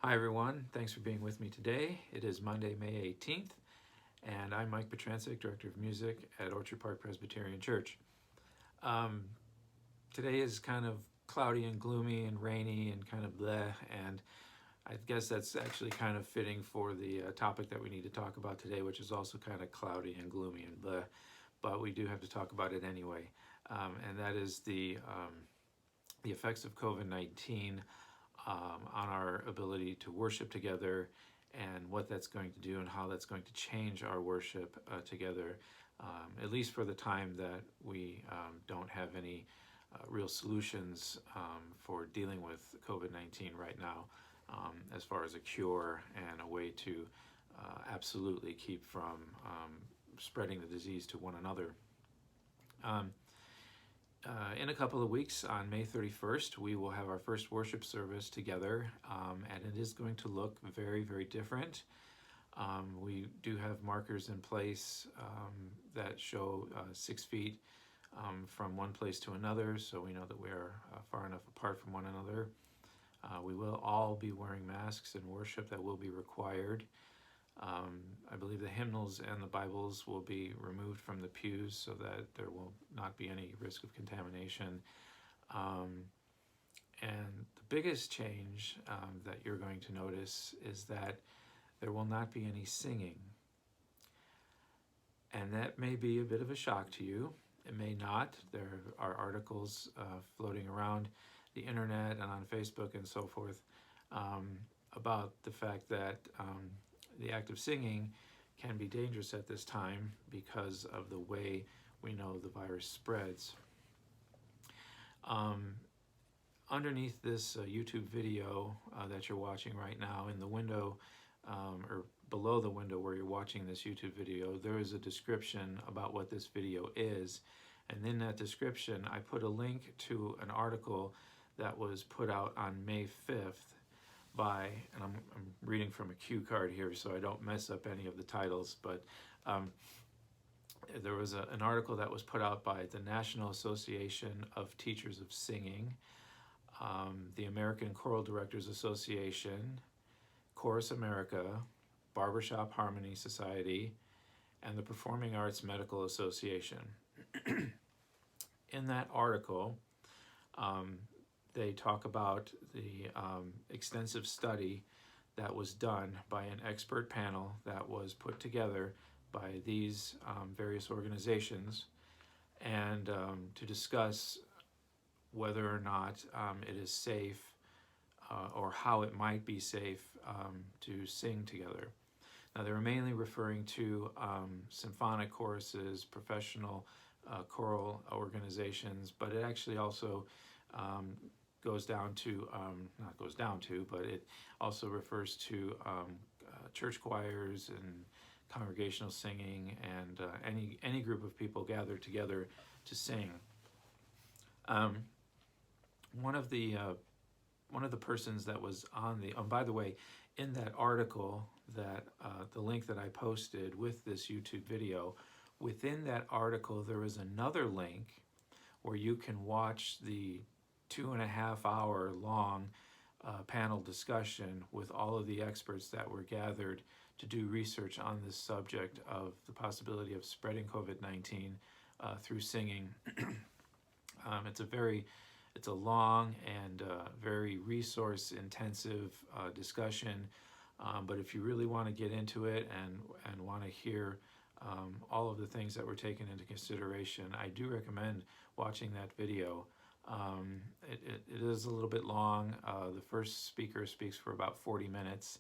Hi everyone, thanks for being with me today. It is Monday, May 18th, and I'm Mike Petrancic, Director of Music at Orchard Park Presbyterian Church. Um, Today is kind of cloudy and gloomy and rainy and kind of bleh, and I guess that's actually kind of fitting for the topic that we need to talk about today, which is also kind of cloudy and gloomy and bleh, but we do have to talk about it anyway, and that is the effects of COVID-19 on our ability to worship together and what that's going to do and how that's going to change our worship together, at least for the time that we don't have any real solutions for dealing with COVID-19 right now, as far as a cure and a way to absolutely keep from spreading the disease to one another. In a couple of weeks, on May 31st, we will have our first worship service together, and it is going to look very, very different. We do have markers in place that show 6 feet from one place to another, so we know that we are far enough apart from one another. We will all be wearing masks in worship. That will be required. I believe the hymnals and the Bibles will be removed from the pews so that there will not be any risk of contamination. And the biggest change that you're going to notice is that there will not be any singing. And that may be a bit of a shock to you. It may not. There are articles floating around the internet and on Facebook and so forth about the fact that the act of singing can be dangerous at this time because of the way we know the virus spreads. Underneath this YouTube video that you're watching right now, in the window or below the window where you're watching this YouTube video, there is a description about what this video is. And in that description, I put a link to an article that was put out on May 5th by, and I'm reading from a cue card here so I don't mess up any of the titles, but there was an article that was put out by the National Association of Teachers of Singing, the American Choral Directors Association, Chorus America, Barbershop Harmony Society, and the Performing Arts Medical Association. In that article, they talk about the extensive study that was done by an expert panel that was put together by these various organizations, and to discuss whether or not it is safe or how it might be safe to sing together. Now, they were mainly referring to symphonic choruses, professional choral organizations, but it actually also goes down to, not goes down to, but it also refers to church choirs and congregational singing and any group of people gathered together to sing. One of the persons that was on the, by the way, in that article, that the link that I posted with this YouTube video, within that article there is another link where you can watch the 2.5 hour long panel discussion with all of the experts that were gathered to do research on this subject of the possibility of spreading COVID-19 through singing. It's a long and very resource intensive discussion, but if you really want to get into it and want to hear all of the things that were taken into consideration, I do recommend watching that video. It is a little bit long. The first speaker speaks for about 40 minutes,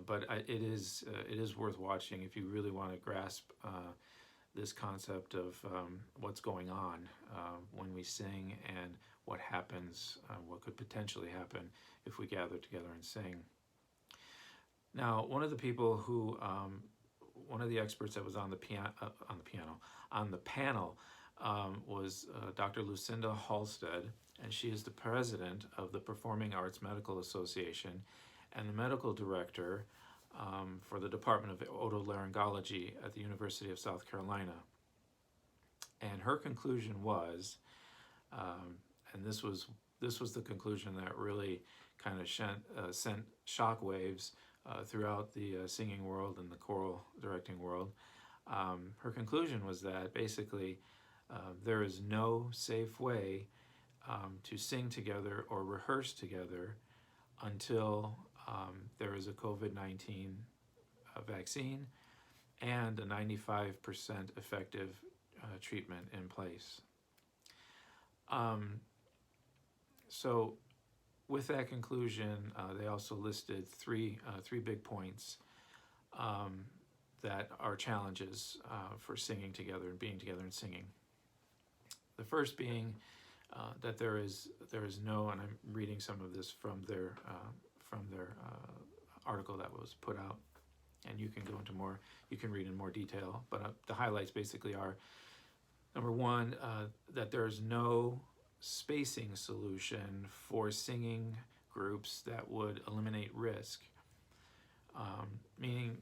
but it is worth watching if you really want to grasp this concept of what's going on when we sing and what happens, what could potentially happen if we gather together and sing. Now, one of the people who, one of the experts that was on the panel was Dr. Lucinda Halsted, and she is the president of the Performing Arts Medical Association and the medical director for the Department of Otolaryngology at the University of South Carolina. And her conclusion was, and this was the conclusion that really kind of sent shockwaves throughout the singing world and the choral directing world. Her conclusion was that basically there is no safe way to sing together or rehearse together until there is a COVID-19 vaccine and a 95% effective treatment in place. So with that conclusion, they also listed three big points that are challenges for singing together and being together and singing. The first being that there is no, and I'm reading some of this from their article that was put out, and you can go into more, you can read in more detail, but the highlights basically are, number one, that there's no spacing solution for singing groups that would eliminate risk, meaning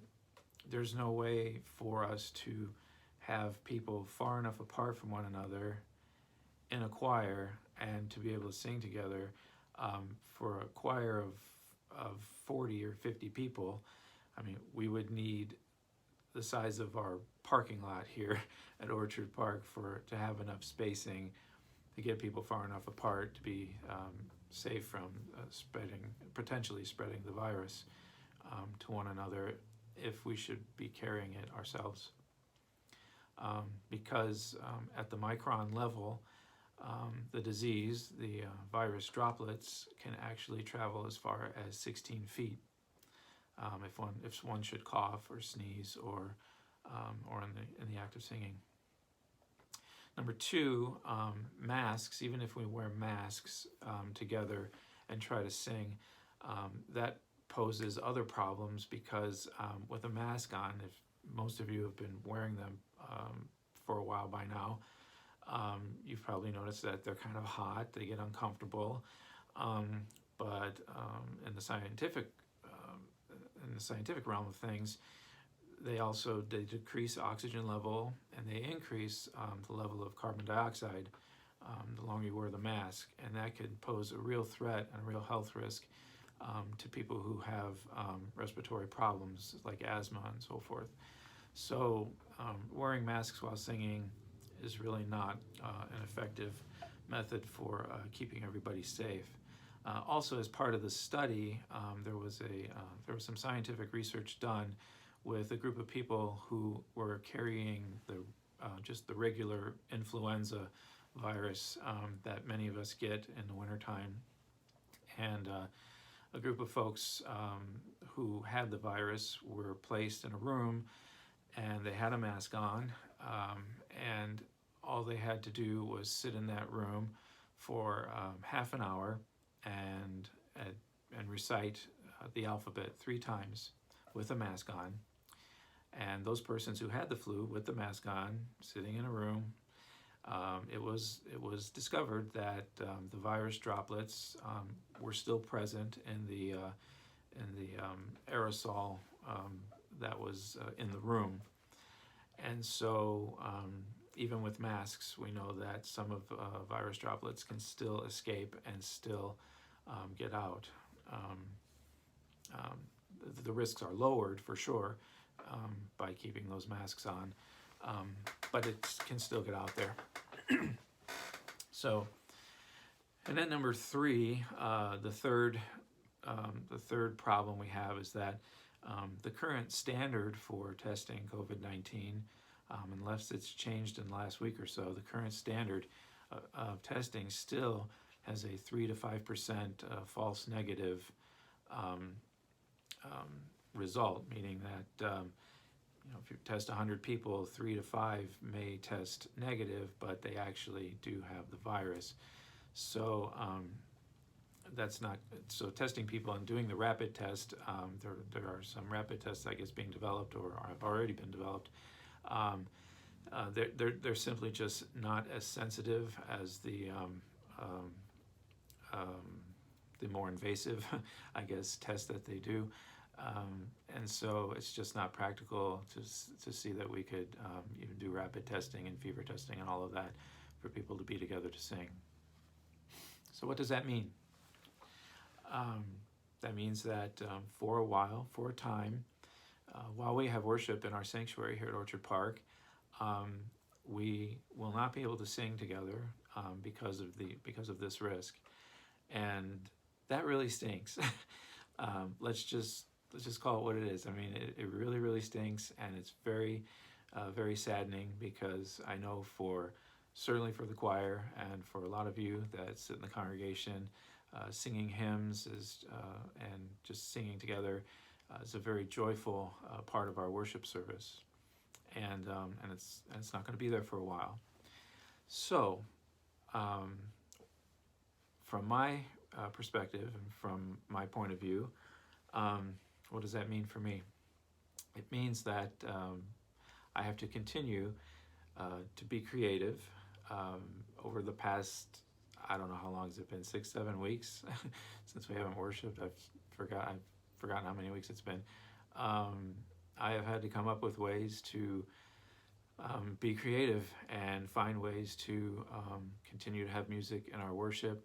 there's no way for us to have people far enough apart from one another in a choir and to be able to sing together. For a choir of 40 or 50 people, I mean, we would need the size of our parking lot here at Orchard Park to have enough spacing to get people far enough apart to be safe from potentially spreading the virus to one another if we should be carrying it ourselves. Because at the micron level, the disease, the virus droplets, can actually travel as far as 16 feet if one should cough or sneeze or in the act of singing. Number two, masks. Even if we wear masks together and try to sing, that poses other problems because with a mask on, if most of you have been wearing them for a while by now, you've probably noticed that they're kind of hot, they get uncomfortable, but in the scientific realm of things, they decrease oxygen level and they increase the level of carbon dioxide the longer you wear the mask, and that could pose a real threat and a real health risk to people who have respiratory problems like asthma and so forth. So wearing masks while singing is really not an effective method for keeping everybody safe. Also, as part of the study, there was some scientific research done with a group of people who were carrying just the regular influenza virus that many of us get in the wintertime, and a group of folks who had the virus were placed in a room, and they had a mask on, and all they had to do was sit in that room for half an hour and recite the alphabet 3 times with a mask on. And those persons who had the flu with the mask on, sitting in a room, it was discovered that the virus droplets were still present in the aerosol that was in the room. And so even with masks, we know that some of virus droplets can still escape and still get out. The risks are lowered for sure by keeping those masks on, but it can still get out there. So, and then number 3, the third problem we have is that the current standard for testing COVID-19, unless it's changed in the last week or so, the current standard of testing still has a 3 to 5% false negative result, meaning that if you test 100 people, 3 to 5 may test negative, but they actually do have the virus. So that's not, so testing people and doing the rapid test, there are some rapid tests, I guess, being developed or have already been developed. They're simply just not as sensitive as the more invasive, I guess, tests that they do. And so it's just not practical to see that we could even do rapid testing and fever testing and all of that for people to be together to sing. So what does that mean? Um, that means that for a while, for a time, while we have worship in our sanctuary here at Orchard Park, um, we will not be able to sing together because of this risk, and that really stinks. Let's just call it what it is. I mean, it really stinks, and it's very saddening, because I know certainly for the choir and for a lot of you that sit in the congregation, singing hymns and just singing together is a very joyful part of our worship service, and it's not going to be there for a while. So, from my perspective and from my point of view, what does that mean for me? It means that I have to continue to be creative. Over the past, I don't know how long has it been, 6-7 weeks since we haven't worshipped. I've forgotten how many weeks it's been. I have had to come up with ways to be creative and find ways to continue to have music in our worship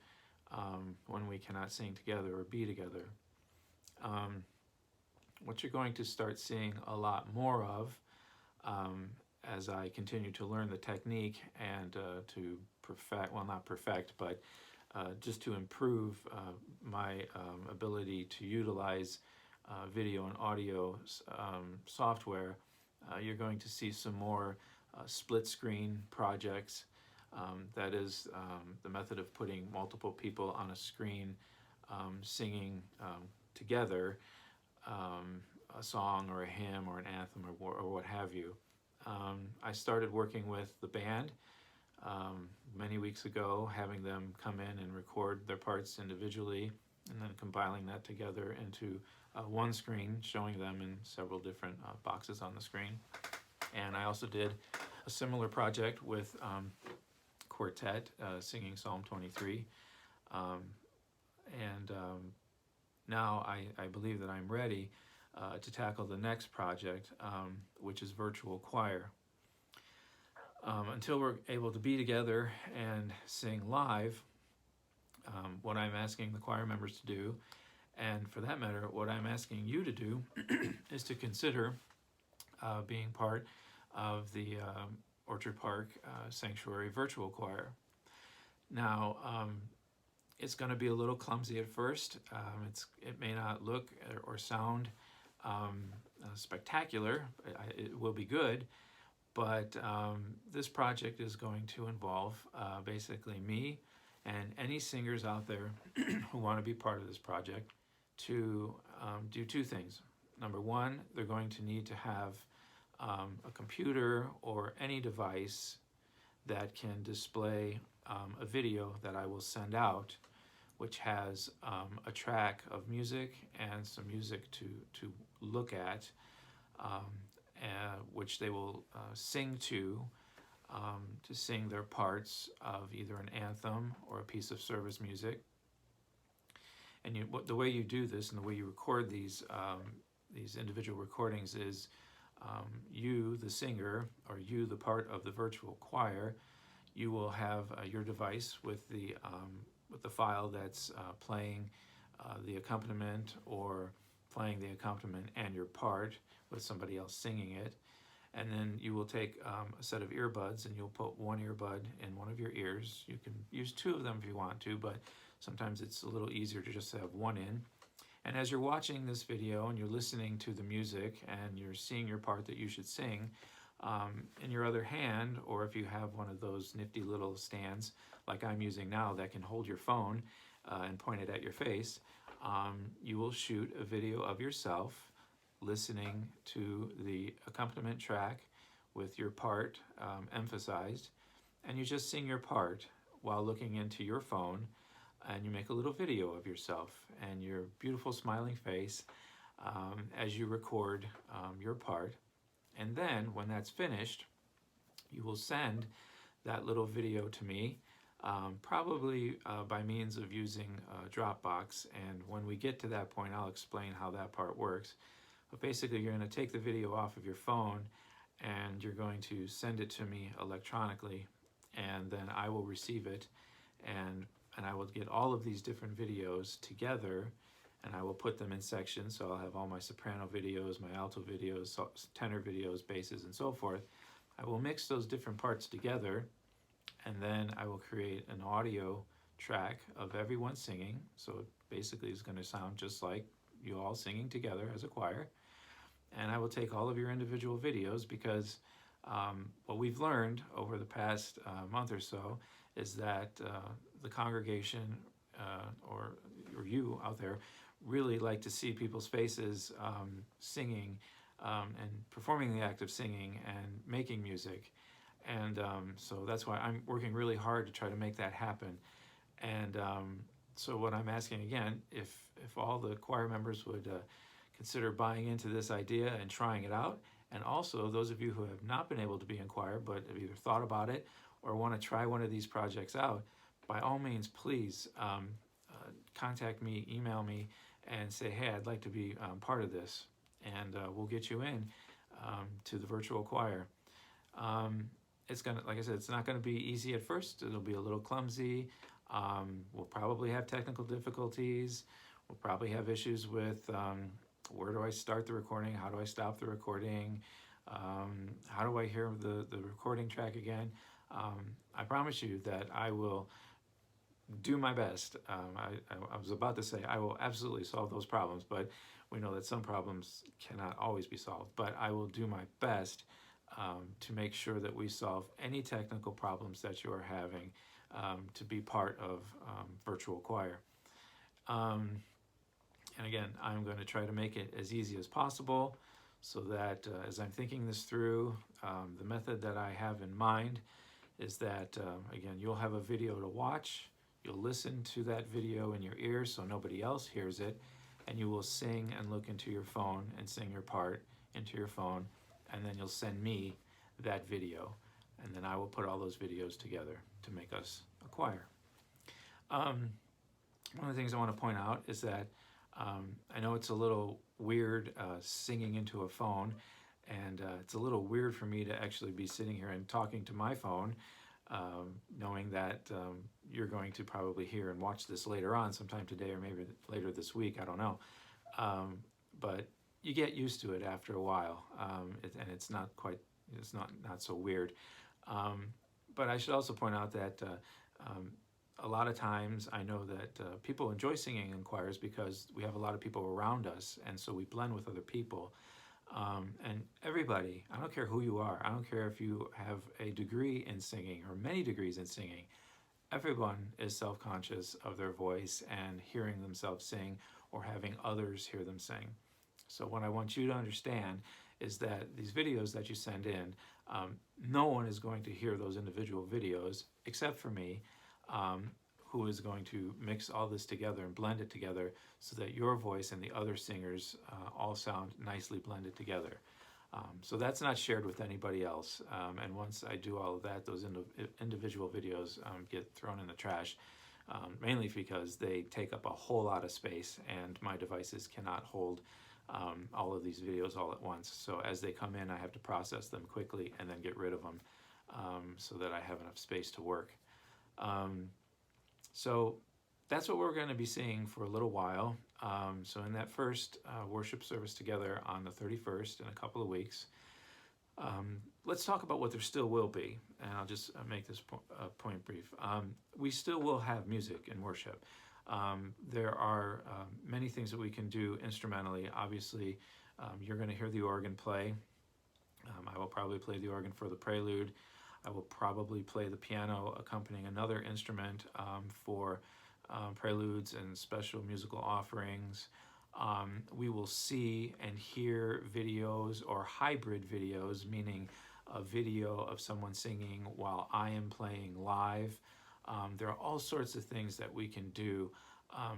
when we cannot sing together or be together. What you're going to start seeing a lot more of as I continue to learn the technique and to perfect, well, not perfect, but just to improve my ability to utilize video and audio software, you're going to see some more split screen projects. That is the method of putting multiple people on a screen singing together a song or a hymn or an anthem or what have you. I started working with the band many weeks ago, having them come in and record their parts individually, and then compiling that together into one screen, showing them in several different boxes on the screen. And I also did a similar project with quartet singing Psalm 23. Now I believe that I'm ready to tackle the next project, which is virtual choir. Until we're able to be together and sing live, what I'm asking the choir members to do, and for that matter, what I'm asking you to do, is to consider being part of the Orchard Park Sanctuary Virtual Choir. Now, it's going to be a little clumsy at first. It may not look or sound spectacular. It will be good, but this project is going to involve basically me and any singers out there who want to be part of this project to do two things. Number one, they're going to need to have a computer or any device that can display a video that I will send out, which has a track of music and some music to look at, which they will sing to sing their parts of either an anthem or a piece of service music. And the way you do this and the way you record these individual recordings is you, the singer, or you, the part of the virtual choir, you will have your device with the file that's playing the accompaniment or playing the accompaniment and your part with somebody else singing it. And then you will take a set of earbuds and you'll put one earbud in one of your ears. You can use two of them if you want to, but sometimes it's a little easier to just have one in. And as you're watching this video and you're listening to the music and you're seeing your part that you should sing, in your other hand, or if you have one of those nifty little stands like I'm using now that can hold your phone and point it at your face, you will shoot a video of yourself listening to the accompaniment track with your part emphasized, and you just sing your part while looking into your phone, and you make a little video of yourself and your beautiful smiling face as you record your part. And then when that's finished, you will send that little video to me, probably by means of using Dropbox. And when we get to that point, I'll explain how that part works. But basically, you're going to take the video off of your phone and you're going to send it to me electronically, and then I will receive it and and I will get all of these different videos together, and I will put them in sections. So I'll have all my soprano videos, my alto videos, tenor videos, basses, and so forth. I will mix those different parts together, and then I will create an audio track of everyone singing. So it basically is going to sound just like you all singing together as a choir. And I will take all of your individual videos, because what we've learned over the past month or so is that the congregation or you out there really like to see people's faces singing and performing the act of singing and making music. And so that's why I'm working really hard to try to make that happen. And so what I'm asking again, if all the choir members would consider buying into this idea and trying it out, and also those of you who have not been able to be in choir but have either thought about it or want to try one of these projects out, by all means, please contact me, email me, and say, hey, I'd like to be part of this, and we'll get you in to the virtual choir. It's gonna, like I said, it's not gonna be easy at first. It'll be a little clumsy. We'll probably have technical difficulties. We'll probably have issues with where do I start the recording? How do I stop the recording? How do I hear the recording track again? I promise you that I will do my best. I was about to say I will absolutely solve those problems, but we know that some problems cannot always be solved. But I will do my best to make sure that we solve any technical problems that you are having to be part of virtual choir. And again, I'm going to try to make it as easy as possible, so that as I'm thinking this through, the method that I have in mind is that, again, you'll have a video to watch, you'll listen to that video in your ears so nobody else hears it, and you will sing and look into your phone and sing your part into your phone, and then you'll send me that video, and then I will put all those videos together to make us a choir. One of the things I want to point out is that I know it's a little weird singing into a phone, and it's a little weird for me to actually be sitting here and talking to my phone, knowing that you're going to probably hear and watch this later on, sometime today or maybe later this week, I don't know. But you get used to it after a while, and it's not so weird. But I should also point out that a lot of times I know that people enjoy singing in choirs because we have a lot of people around us, and so we blend with other people. And everybody, I don't care who you are, I don't care if you have a degree in singing or many degrees in singing, everyone is self-conscious of their voice and hearing themselves sing or having others hear them sing. So what I want you to understand is that these videos that you send in, no one is going to hear those individual videos except for me, who is going to mix all this together and blend it together so that your voice and the other singers all sound nicely blended together. So that's not shared with anybody else. And once I do all of that, those individual videos get thrown in the trash, mainly because they take up a whole lot of space and my devices cannot hold all of these videos all at once. So as they come in, I have to process them quickly and then get rid of them so that I have enough space to work. So that's what we're going to be seeing for a little while. So in that first worship service together on the 31st in a couple of weeks, let's talk about what there still will be. And I'll just make this point brief. We still will have music in worship. There are many things that we can do instrumentally. Obviously, you're going to hear the organ play. I will probably play the organ for the prelude. I will probably play the piano accompanying another instrument for preludes and special musical offerings. We will see and hear videos or hybrid videos, meaning a video of someone singing while I am playing live. There are all sorts of things that we can do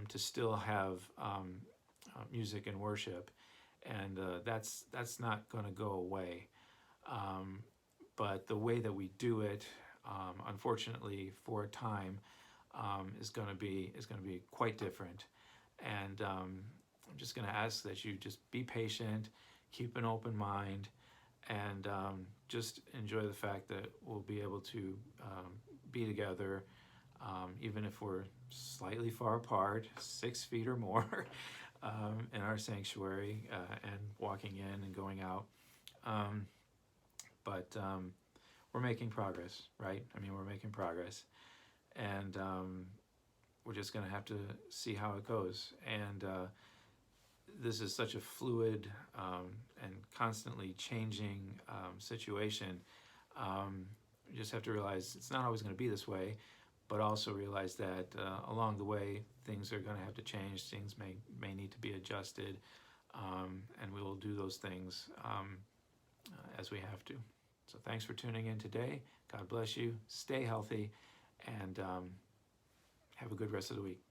to still have music and worship, and that's not going to go away. But the way that we do it, unfortunately, for a time, is going to be quite different. And I'm just going to ask that you just be patient, keep an open mind, and just enjoy the fact that we'll be able to be together even if we're slightly far apart, 6 feet or more, in our sanctuary, and walking in and going out. But we're making progress, right? I mean, we're making progress. And we're just going to have to see how it goes. And this is such a fluid and constantly changing situation. You just have to realize it's not always going to be this way, but also realize that along the way things are going to have to change. Things may need to be adjusted, and we will do those things as we have to. So thanks for tuning in today. God bless you. Stay healthy, and have a good rest of the week.